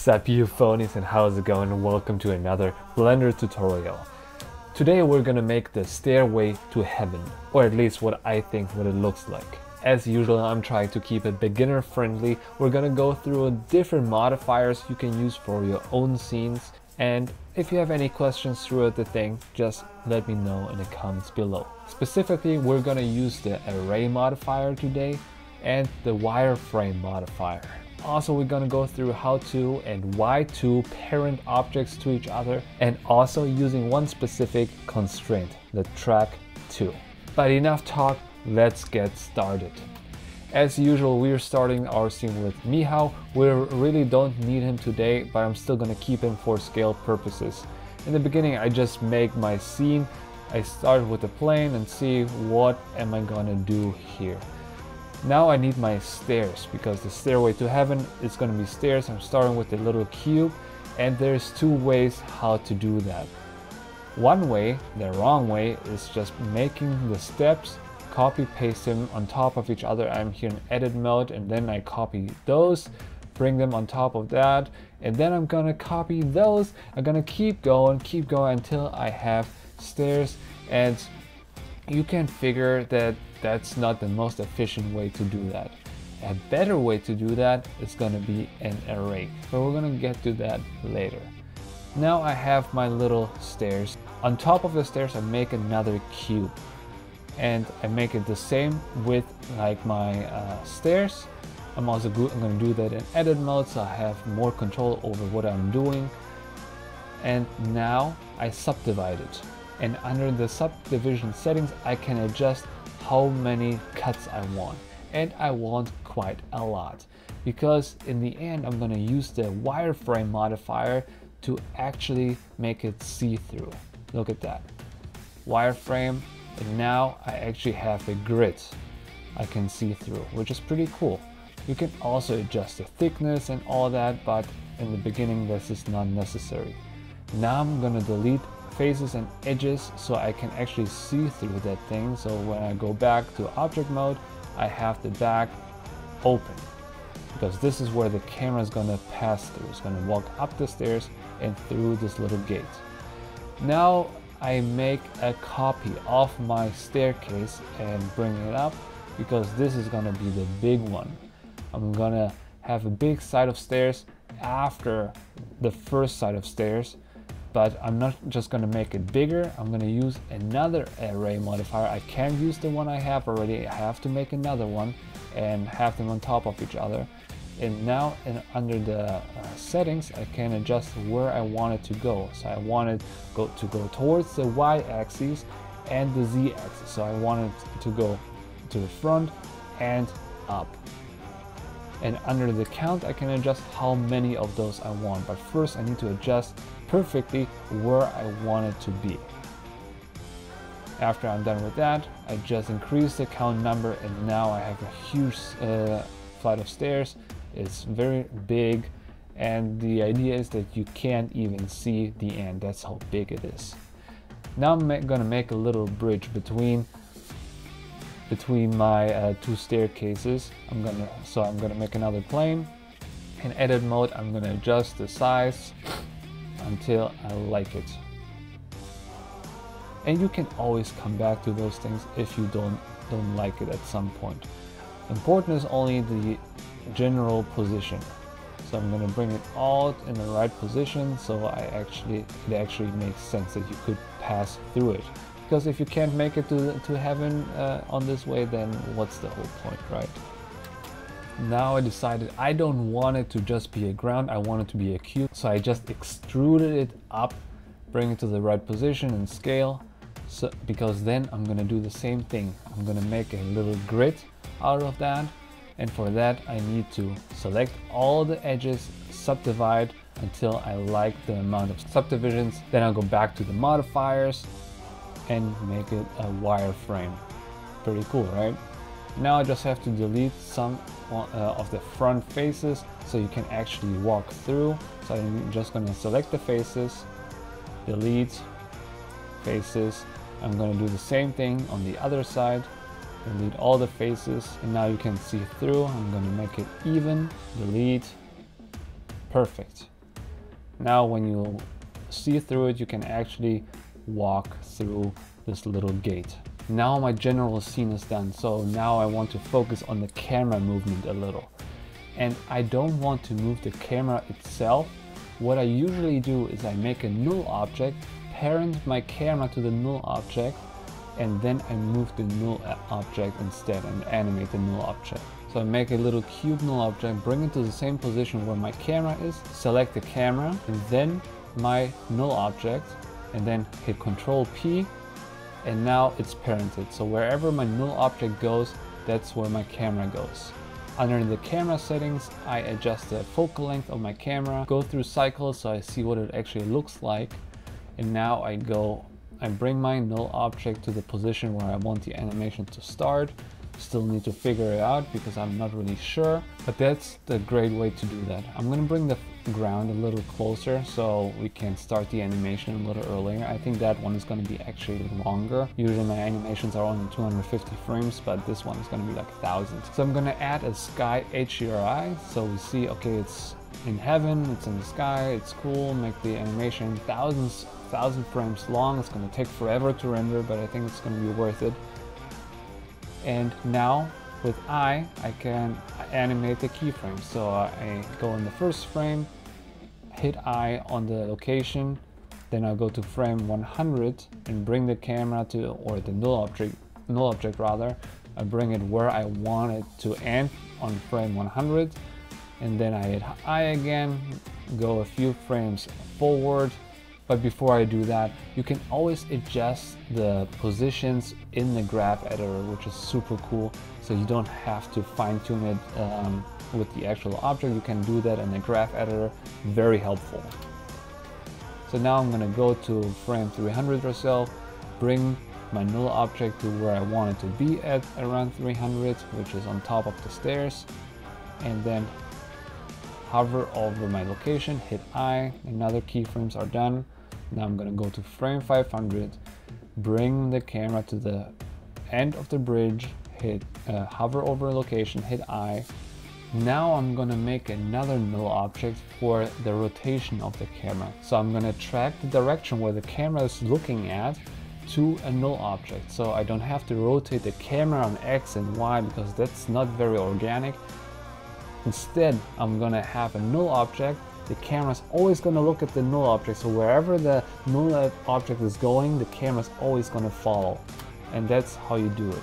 Sup you phonies, and how's it going, and welcome to another Blender tutorial. Today we're gonna make the stairway to heaven, or at least what I think what it looks like. As usual, I'm trying to keep it beginner friendly. We're gonna go through different modifiers you can use for your own scenes, and if you have any questions throughout the thing, just let me know in the comments below. Specifically, we're gonna use the array modifier today and the wireframe modifier. Also, we're gonna go through how to and why to parent objects to each other, and also using one specific constraint, the track 2. But enough talk, let's get started. As usual, we're starting our scene with Mihao. We really don't need him today, but I'm still gonna keep him for scale purposes. In the beginning, I just make my scene. I start with the plane and see what am I gonna do here. Now I need my stairs, because the stairway to heaven is going to be stairs. I'm starting with the little cube, and there's two ways how to do that. One way, the wrong way, is just making the steps, copy paste them on top of each other. I'm here in edit mode, and then I copy those, bring them on top of that, and then I'm gonna copy those. I'm gonna keep going until I have stairs, and you can figure that that's not the most efficient way to do that. A better way to do that is going to be an array, but we're going to get to that later. Now I have my little stairs. On top of the stairs I make another cube, and I make it the same width like my stairs. I'm going to do that in edit mode, so I have more control over what I'm doing. And now I subdivide it, and under the subdivision settings I can adjust how many cuts I want, and I want quite a lot, because in the end I'm going to use the wireframe modifier to actually make it see-through. Look at that, wireframe, and now I actually have a grid I can see through, which is pretty cool. You can also adjust the thickness and all that, but in the beginning this is not necessary. Now I'm going to delete faces and edges so I can actually see through that thing. So when I go back to object mode, I have the back open, because this is where the camera is going to pass through. It's going to walk up the stairs and through this little gate. Now I make a copy of my staircase and bring it up, because this is going to be the big one. I'm going to have a big side of stairs after the first side of stairs. But I'm not just going to make it bigger. I'm going to use another array modifier. I can't use the one I have already. I have to make another one and have them on top of each other. And now under the settings, I can adjust where I want it to go. So I want it to go towards the y-axis and the z-axis. So I want it to go to the front and up. And under the count, I can adjust how many of those I want. But first I need to adjust perfectly where I want it to be. After I'm done with that, I just increase the count number, and now I have a huge flight of stairs. It's very big, and the idea is that you can't even see the end. That's how big it is. Now I'm gonna make a little bridge between my two staircases. I'm gonna make another plane. In edit mode, I'm gonna adjust the size until I like it. And you can always come back to those things if you don't like it at some point. Important is only the general position. So I'm going to bring it all in the right position, so it actually makes sense that you could pass through it. Because if you can't make it to heaven on this way, then what's the whole point, right? Now I decided I don't want it to just be a ground, I want it to be a cube. So I just extruded it up, bring it to the right position and scale. So, because then I'm gonna do the same thing. I'm gonna make a little grid out of that. And for that I need to select all the edges, subdivide until I like the amount of subdivisions. Then I'll go back to the modifiers and make it a wireframe. Pretty cool, right? Now I just have to delete some of the front faces so you can actually walk through. So I'm just going to select the faces, delete faces. I'm going to do the same thing on the other side, delete all the faces, and now you can see through. I'm going to make it even, delete, Perfect. Now when you see through it, you can actually walk through this little gate. Now my general scene is done, so now I want to focus on the camera movement a little. And I don't want to move the camera itself. What I usually do is I make a null object, parent my camera to the null object, and then I move the null object instead and animate the null object. So I make a little cube null object, bring it to the same position where my camera is, select the camera, and then my null object, and then hit Ctrl P, and now it's parented. So wherever my null object goes, that's where my camera goes. Under the camera settings, I adjust the focal length of my camera, go through cycles so I see what it actually looks like, and now I bring my null object to the position where I want the animation to start. Still need to figure it out because I'm not really sure, but that's the great way to do that. I'm going to bring the ground a little closer so we can start the animation a little earlier. I think that one is going to be actually longer. Usually my animations are only 250 frames, but this one is going to be like 1000. So I'm going to add a sky HDRI so we see, okay, it's in heaven, it's in the sky, it's cool. Make the animation 1000 frames long. It's going to take forever to render, but I think it's going to be worth it. And now with I can animate the keyframes. So I go in the first frame, hit I on the location, then I go to frame 100 and bring the camera to, or the null object rather, I bring it where I want it to end on frame 100, and then I hit I again, go a few frames forward. But before I do that, you can always adjust the positions in the graph editor, which is super cool. So you don't have to fine tune it with the actual object. You can do that in the graph editor, very helpful. So now I'm gonna go to frame 300 or so, bring my null object to where I want it to be at around 300, which is on top of the stairs, and then hover over my location, hit I, another keyframes are done. Now I'm gonna go to frame 500, bring the camera to the end of the bridge, hit hover over location, hit I. Now I'm gonna make another null object for the rotation of the camera. So I'm gonna track the direction where the camera is looking at to a null object. So I don't have to rotate the camera on X and Y because that's not very organic. Instead, I'm gonna have a null object. The camera is always going to look at the null object, so wherever the null object is going, the camera is always going to follow, and that's how you do it.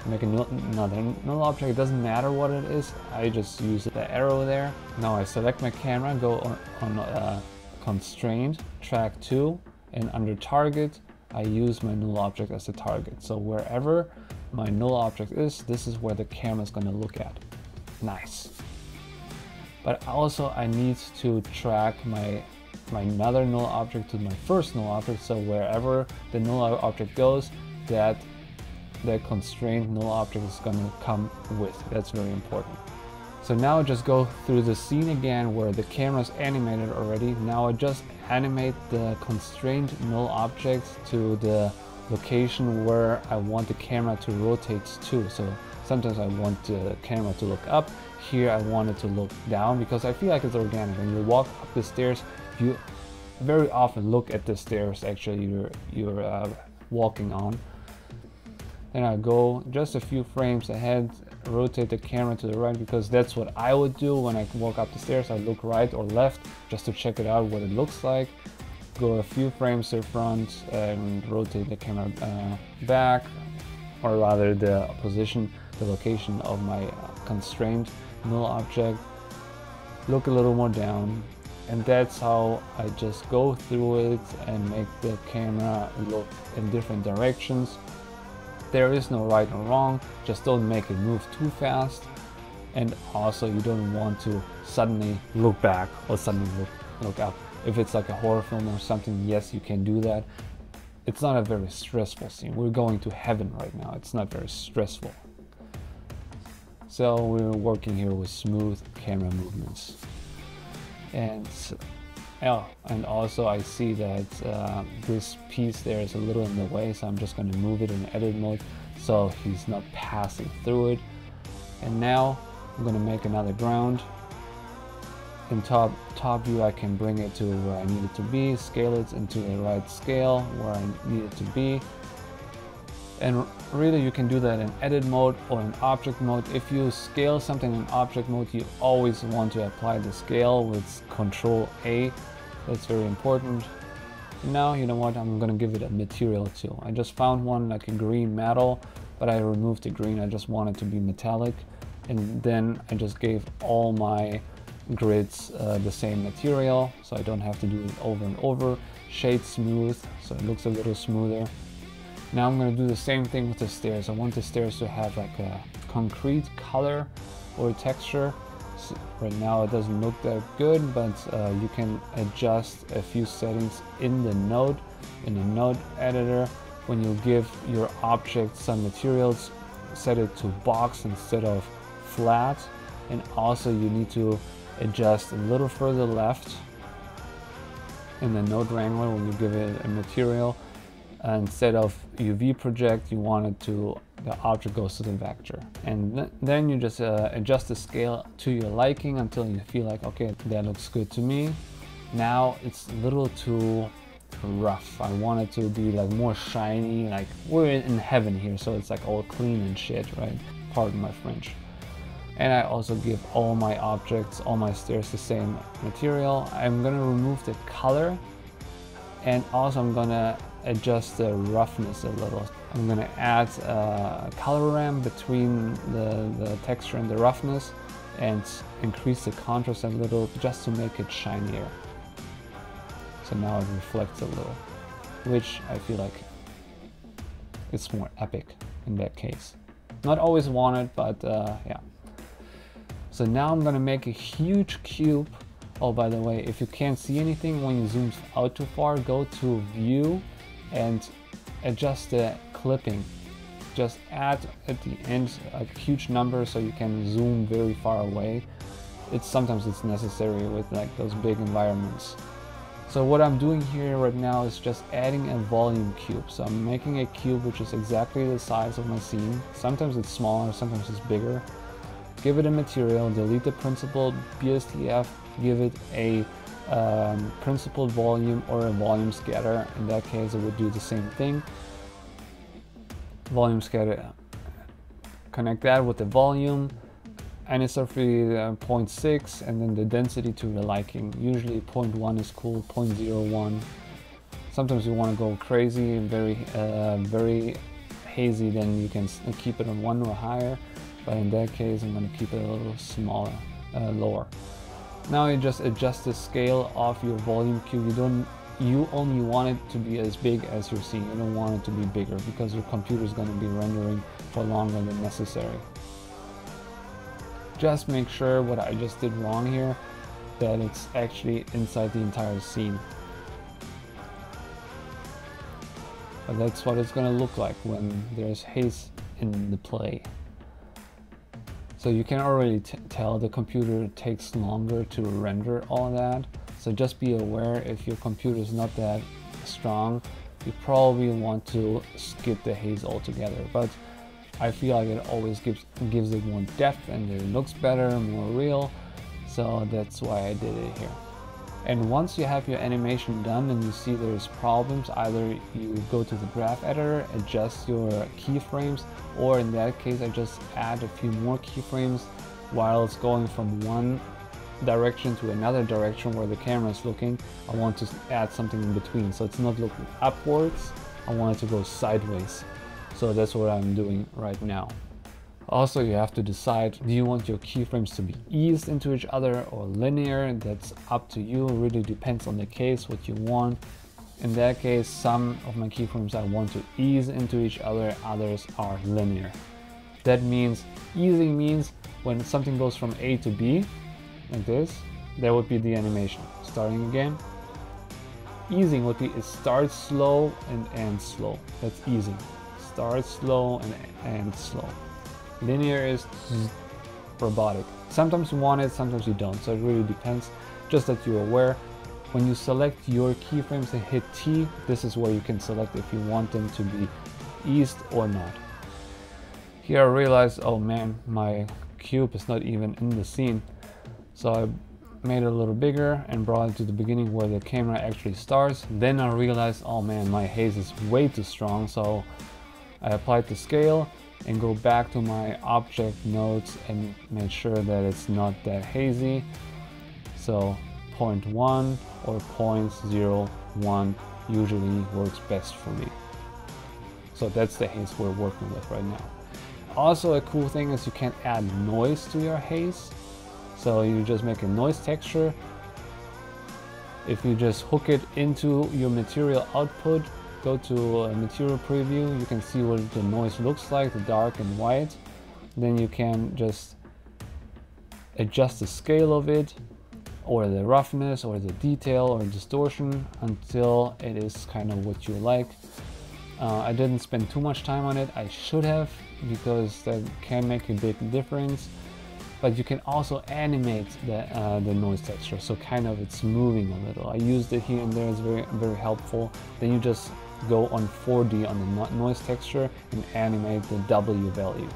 Make another null object, it doesn't matter what it is, I just use the arrow there. Now I select my camera, go on constraint, track 2, and under target, I use my null object as a target. So wherever my null object is, this is where the camera is going to look at. Nice. But also I need to track my another null object to my first null object, so wherever the null object goes, that the constraint null object is going to come with. That's very important. So now just go through the scene again where the camera is animated already. Now I just animate the constraint null objects to the location where I want the camera to rotate to. So sometimes I want the camera to look up. Here I want it to look down because I feel like it's organic. When you walk up the stairs, you very often look at the stairs actually you're walking on. Then I go just a few frames ahead, rotate the camera to the right because that's what I would do when I walk up the stairs. I look right or left just to check it out what it looks like. Go a few frames to the front and rotate the camera back, or rather the position, the location of my constraint null object. Look a little more down, and that's how I just go through it and make the camera look in different directions. There is no right or wrong, just don't make it move too fast, and also you don't want to suddenly look back or suddenly look up. If it's like a horror film or something, yes, you can do that. It's not a very stressful scene. We're going to heaven right now. It's not very stressful. So we're working here with smooth camera movements. And also I see that this piece there is a little in the way, so I'm just going to move it in edit mode so he's not passing through it. And now I'm going to make another ground. in top view, I can bring it to where I need it to be, scale it into the right scale where I need it to be. And really you can do that in edit mode or in object mode. If you scale something in object mode, you always want to apply the scale with Control A. That's very important. And now, you know what, I'm gonna give it a material too. I just found one like a green metal, but I removed the green. I just want it to be metallic. And then I just gave all my grids the same material, so I don't have to do it over and over. Shade smooth, so it looks a little smoother. Now I'm going to do the same thing with the stairs. I want the stairs to have like a concrete color or texture. So right now it doesn't look that good, but you can adjust a few settings in the node editor. When you give your object some materials, set it to box instead of flat. And also you need to adjust a little further left in the node wrangler when you give it a material. Instead of UV project, you want it to, the object goes to the vector. And then you just adjust the scale to your liking until you feel like, okay, that looks good to me. Now it's a little too rough. I want it to be like more shiny, like we're in heaven here, so it's like all clean and shit, right? Pardon my French. And I also give all my objects, all my stairs the same material. I'm gonna remove the color, and also I'm gonna adjust the roughness a little. I'm gonna add a color ramp between the texture and the roughness and increase the contrast a little just to make it shinier. So now it reflects a little, which I feel like it's more epic in that case. Not always wanted, but yeah. So now I'm gonna make a huge cube. Oh, by the way, if you can't see anything when you zoom out too far, go to View and adjust the clipping. Just add at the end a huge number so you can zoom very far away. Sometimes it's necessary with like those big environments. So what I'm doing here right now is just adding a volume cube. So I'm making a cube which is exactly the size of my scene. Sometimes it's smaller, sometimes it's bigger. Give it a material, delete the principled BSDF, give it a principled volume or a volume scatter. In that case, it would do the same thing. Volume scatter, connect that with the volume, anisotropy 0.6, and then the density to your liking. Usually 0.1 is cool, 0.01. Sometimes you want to go crazy, very hazy, then you can keep it on 1 or higher. But in that case, I'm going to keep it a little smaller, lower. Now you just adjust the scale of your volume cube. You only want it to be as big as your scene. You don't want it to be bigger because your computer is going to be rendering for longer than necessary. Just make sure what I just did wrong here, that it's actually inside the entire scene. But that's what it's going to look like when there's haze in the play. So you can already tell the computer takes longer to render all that. So just be aware, if your computer is not that strong, you probably want to skip the haze altogether. But I feel like it always gives it more depth and it looks better, more real. So that's why I did it here. And once you have your animation done and you see there's problems, either you go to the graph editor, adjust your keyframes, or in that case I just add a few more keyframes while it's going from one direction to another direction where the camera is looking. I want to add something in between, so it's not looking upwards, I want it to go sideways. So that's what I'm doing right now. Also, you have to decide, do you want your keyframes to be eased into each other or linear? That's up to you. It really depends on the case, what you want. In that case, some of my keyframes I want to ease into each other, others are linear. That means, easing means when something goes from A to B, like this, that would be the animation. Starting again. Easing would be, it starts slow and ends slow. That's easing. Start slow and end slow. Linear is robotic. Sometimes you want it, sometimes you don't, so it really depends. Just that you're aware, when you select your keyframes and hit T, this is where you can select if you want them to be eased or not. Here I realized, oh man, my cube is not even in the scene. So I made it a little bigger and brought it to the beginning where the camera actually starts. Then I realized, oh man, my haze is way too strong, so I applied the scale and go back to my object nodes and make sure that it's not that hazy. So 0.1 or 0.01 usually works best for me. So that's the haze we're working with right now. Also, a cool thing is you can add noise to your haze. So you just make a noise texture. If you just hook it into your material output, go to a material preview, you can see what the noise looks like, the dark and white. Then you can just adjust the scale of it, or the roughness, or the detail, or distortion until it is kind of what you like. I didn't spend too much time on it. I should have, because that can make a big difference. But you can also animate the noise texture, so kind of it's moving a little. I used it here and there, it's very helpful. Then you just go on 4D on the noise texture and animate the W value.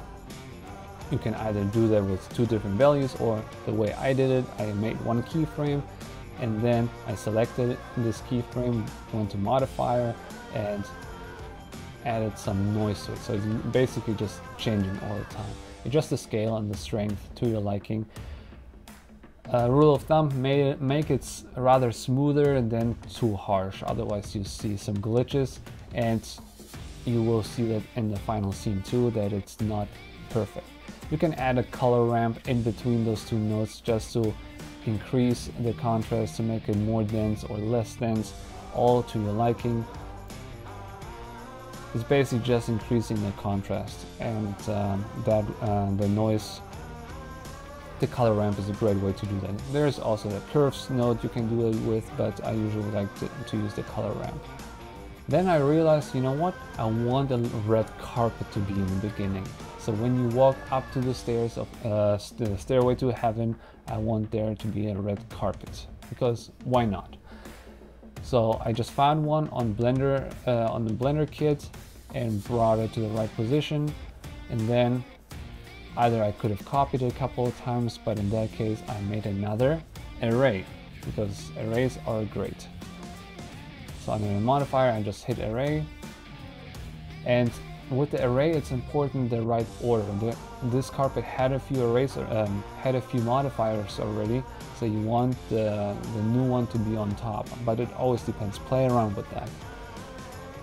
You can either do that with 2 different values, or the way I did it, I made one keyframe and then I selected this keyframe, went to Modifier and added some noise to it. So it's basically just changing all the time. Adjust the scale and the strength to your liking. Rule of thumb, make it rather smoother than too harsh, otherwise you see some glitches, and you will see that in the final scene too, that it's not perfect. You can add a color ramp in between those 2 nodes just to increase the contrast, to make it more dense or less dense, all to your liking. It's basically just increasing the contrast, and the noise, the color ramp is a great way to do that. There's also a curves node you can do it with, but I usually like to use the color ramp. Then I realized, you know what, I want a red carpet to be in the beginning. So when you walk up to the stairs of the stairway to heaven, I want there to be a red carpet, because why not? So I just found one on Blender, on the Blender kit, and brought it to the right position. And then either I could have copied it a couple of times, but in that case I made another array, because arrays are great. So under the modifier I just hit array, and with the array it's important the right order. This carpet had a few arrays, had a few modifiers already, so you want the new one to be on top, but it always depends. Play around with that.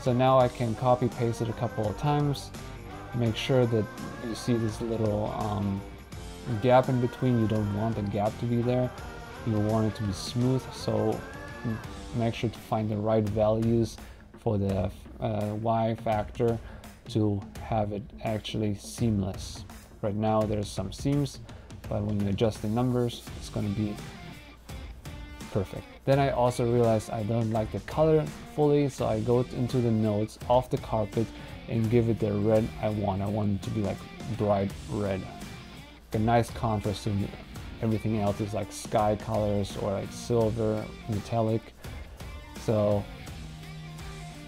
So now I can copy paste it a couple of times, make sure that you see this little gap in between. You don't want the gap to be there, you want it to be smooth, so make sure to find the right values for the Y factor to have it actually seamless. Right now there's some seams, but when you adjust the numbers, it's going to be perfect. Then I also realized I don't like the color fully, so I go into the nodes of the carpet and give it the red I want. I want it to be like bright red, a nice contrast to everything else is like sky colors or like silver, metallic. So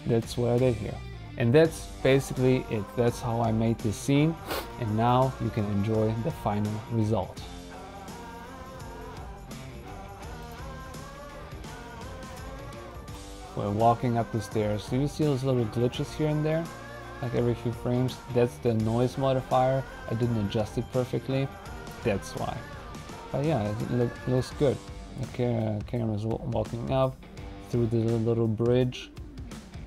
that's what I did here. And that's basically it. That's how I made this scene, and now you can enjoy the final result. We're walking up the stairs. Do you see those little glitches here and there? Like every few frames? That's the noise modifier. I didn't adjust it perfectly. That's why. But yeah, it looks good. The camera's walking up through the little bridge,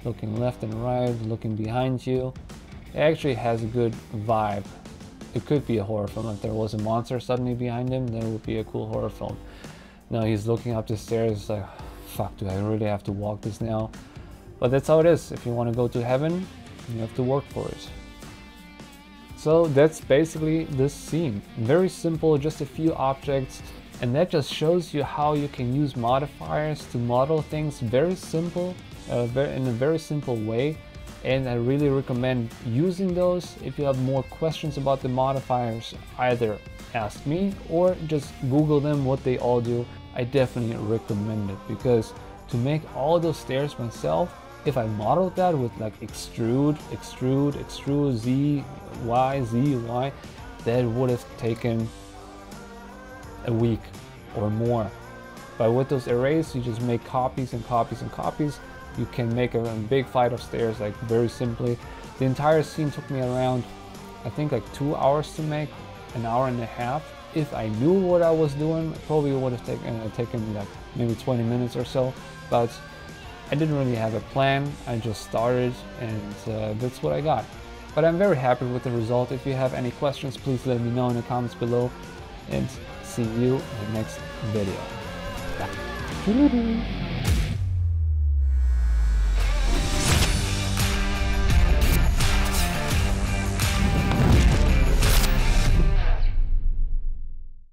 looking left and right, looking behind you. It actually has a good vibe. It could be a horror film. If there was a monster suddenly behind him, that would be a cool horror film. Now he's looking up the stairs, it's like, fuck, do I really have to walk this now? But that's how it is. If you want to go to heaven, you have to work for it. So that's basically this scene. Very simple, just a few objects, and that just shows you how you can use modifiers to model things very simple, in a very simple way. And I really recommend using those. If you have more questions about the modifiers, either ask me or just Google them, what they all do. I definitely recommend it, because to make all those stairs myself, if I modeled that with like extrude, Z, Y, that would have taken a week or more. But with those arrays, you just make copies and copies and copies. You can make a big flight of stairs like very simply. The entire scene took me around, I think like 2 hours to make, an hour and a half. If I knew what I was doing, it probably would have taken like maybe 20 minutes or so. But I didn't really have a plan. I just started, and that's what I got. But I'm very happy with the result. If you have any questions, please let me know in the comments below, and see you in the next video. Bye.